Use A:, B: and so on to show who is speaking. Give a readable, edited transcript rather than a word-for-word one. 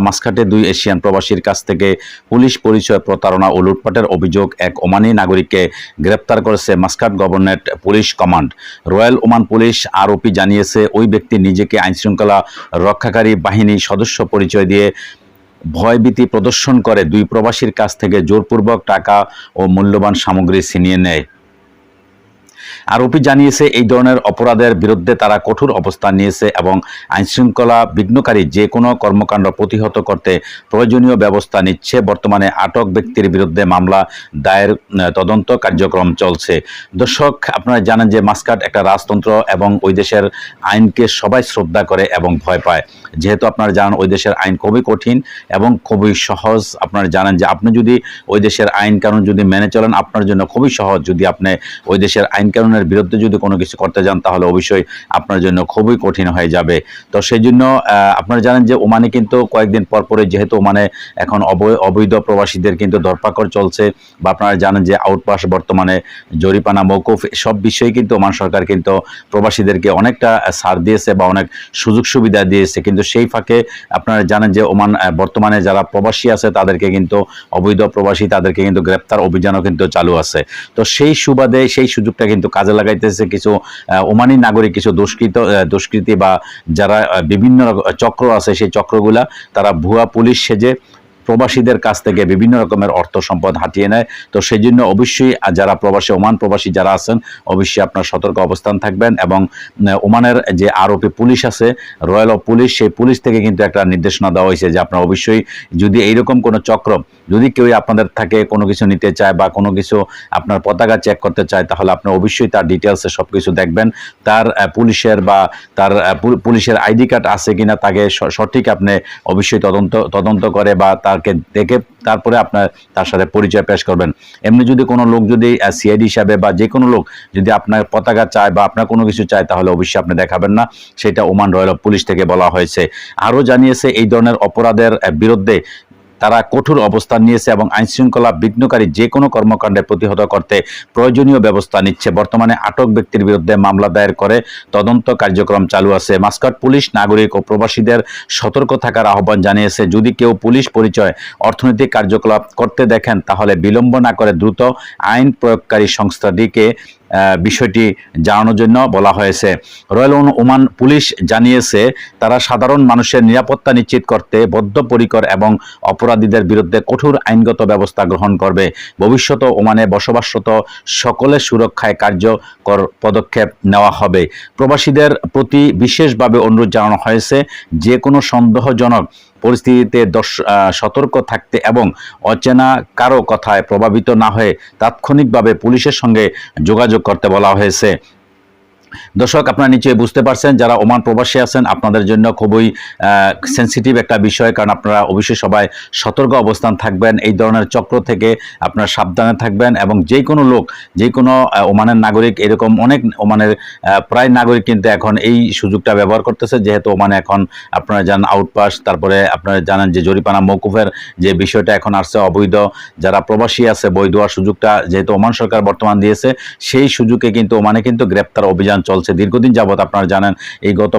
A: মাসকাটে 2 Asian প্রবাসীর কাছ থেকে পুলিশ পরিচয় প্রতারণা ও লুটপাটের অভিযোগ এক ওমানি নাগরিককে গ্রেপ্তার করেছে Muscat government police command. Royal Oman police ROP জানিয়েছে, ওই ব্যক্তি নিজেকে আইনশৃঙ্খলা রক্ষাকারী বাহিনী সদস্য পরিচয় দিয়ে ভয়ভীতি প্রদর্শন করে 2 প্রবাসীর কাছ থেকে জোরপূর্বক টাকা ও মূল্যবান সামগ্রী ছিনিয়ে নেয়। আরওপি জানিয়েছে, এই ধরনের অপরাধের বিরুদ্ধে তারা কঠোর অবস্থান নিয়েছে এবং আইনশৃঙ্খলা বিঘ্নকারী যে কোনো কর্মকাণ্ড প্রতিহত করতে প্রয়োজনীয় ব্যবস্থা নিচ্ছে। বর্তমানে আটক ব্যক্তির বিরুদ্ধে মামলা দায়ের তদন্ত কার্যক্রম চলছে। দর্শক, আপনারা জানেন যে মাসকাট একটা রাজতন্ত্র এবং ওই দেশের আইনকে সবাই শ্রদ্ধা করে এবং ভয় পায়। যেহেতু আপনারা জানেন ওই দেশের আইন খুবই কঠিন এবং খুবই সহজ। আপনারা জানেন যে আপনি যদি ওই দেশের আইন কানুন যদি মেনে চলেন, আপনার জন্য খুবই সহজ। যদি আপনি ওই দেশের আইন কানুনের বিরুদ্ধে যদি কোনো কিছু করতে যান, তাহলে অবশ্যই আপনার জন্য খুবই কঠিন হয়ে যাবে। তো সেই জন্য আপনারা জানেন যে ওমানে কিন্তু কয়েকদিন পর পরে, যেহেতু ওমানে এখন অবৈধ প্রবাসীদের কিন্তু ধরপাকড় চলছে, বা আপনারা জানেন যে আউটপাস বর্তমানে জরিমানা মওকুফ, সব বিষয়ে কিন্তু ওমান সরকার কিন্তু প্রবাসীদেরকে অনেকটা ছাড় দিয়েছে বা অনেক সুযোগ সুবিধা দিয়েছে। কিন্তু সেই ফাঁকে আপনারা জানেন যে ওমান বর্তমানে যারা প্রবাসী আছে তাদেরকে কিন্তু, অবৈধ প্রবাসী তাদেরকে কিন্তু গ্রেপ্তার অভিযানও কিন্তু চালু আছে। তো সেই সুবাদে সেই সুযোগটা কিন্তু কাজে লাগাইতেছে কিছু ওমানি নাগরিক, কিছু দুষ্কৃতী বা যারা বিভিন্ন চক্র আছে, সেই চক্রগুলা তারা ভুয়া পুলিশ সেজে প্রবাসীদের কাছ থেকে বিভিন্ন রকমের অর্থ সম্পদ হাতিয়ে নেয়। তো সেই জন্য অবশ্যই যারা প্রবাসী, ওমান প্রবাসী যারা আছেন, অবশ্যই আপনার সতর্ক অবস্থান থাকবেন। এবং ওমানের যে আরওপি পুলিশ আছে, রয়্যাল পুলিশ, সেই পুলিশ থেকে কিন্তু একটা নির্দেশনা দেওয়া হয়েছে যে আপনার অবশ্যই যদি এইরকম কোনো চক্র, যদি কেউ আপনাদের থাকে কোনো কিছু নিতে চায় বা কোনো কিছু আপনার পতাকা চেক করতে চায়, তাহলে আপনি অবশ্যই তার ডিটেলসে সব কিছু দেখবেন। তার পুলিশের বা তার পুলিশের আইডি কার্ড আছে কিনা, তাকে সঠিক আপনি অবশ্যই তদন্ত করে বা তাকে দেখে তারপরে আপনার তার সাথে পরিচয় পেশ করবেন। এমনি যদি কোনো লোক যদি সিআইডি হিসাবে বা যে কোনো লোক যদি আপনার পতাকা চায় বা আপনার কোনো কিছু চায়, তাহলে অবশ্যই আপনি দেখাবেন না। সেটা ওমান রয়্যাল পুলিশ থেকে বলা হয়েছে। আরও জানিয়েছে, এই ধরনের অপরাধের বিরুদ্ধে তারা কঠোর অবস্থান নিয়েছে এবং আইনশৃঙ্খলা বিঘ্নকারী যে কোনো কর্মকাণ্ডে প্রতিহত করতে প্রয়োজনীয় ব্যবস্থা নিচ্ছে। বর্তমানে আটক ব্যক্তির বিরুদ্ধে মামলা দায়ের করে তদন্ত কার্যক্রম চালু আছে। মাসকাট পুলিশ নাগরিক ও প্রবাসীদের সতর্ক থাকার আহ্বান জানিয়েছে। যদি কেউ পুলিশ পরিচয় অর্থনৈতিক কার্যকলাপ করতে দেখেন, তাহলে বিলম্ব না করে দ্রুত আইন প্রয়োগকারী সংস্থাটিকে বিষয়টি জানানোর জন্য বলা হয়েছে। রয়্যাল ওমান পুলিশ জানিয়েছে, তারা সাধারণ মানুষের নিরাপত্তা নিশ্চিত করতে বদ্ধপরিকর এবং অপরাধীদের বিরুদ্ধে কঠোর আইনগত ব্যবস্থা গ্রহণ করবে। ভবিষ্যতে ওমানে বসবাসরত সকলের সুরক্ষায় কার্যকর পদক্ষেপ নেওয়া হবে। প্রবাসীদের প্রতি বিশেষভাবে অনুরোধ জানানো হয়েছে, যে কোনো সন্দেহজনক পরিস্থিতিতে সতর্ক থাকতে এবং অচেনা কারো কথায় প্রভাবিত না হয়ে তাৎক্ষণিকভাবে পুলিশের সঙ্গে যোগাযোগ করতে বলা হয়েছে। দর্শক, আপনারা নিশ্চয়ই বুঝতে পারছেন, যারা ওমান প্রবাসী আছেন আপনাদের জন্য খুবই সেন্সিটিভ একটা বিষয়, কারণ আপনারা অবশ্যই সবাই সতর্ক অবস্থান থাকবেন। এই ধরনের চক্র থেকে আপনারা সাবধানে থাকবেন। এবং যে কোনো লোক, যে কোনো ওমানের নাগরিক, এরকম অনেক ওমানের প্রায় নাগরিক কিন্তু এখন এই সুযোগটা ব্যবহার করতেছে। যেহেতু ওমানে এখন আপনারা জানেন আউটপাস, তারপরে আপনারা জানেন যে জরিমানা মওকুফের যে বিষয়টা এখন আসছে, অবৈধ যারা প্রবাসী আছে বই দেওয়ার সুযোগটা যেহেতু ওমান সরকার বর্তমান দিয়েছে, সেই সুযোগে কিন্তু ওমানে কিন্তু গ্রেপ্তার অভিযান চলছে দীর্ঘদিন যাবত। আপনারা জানেন এই গত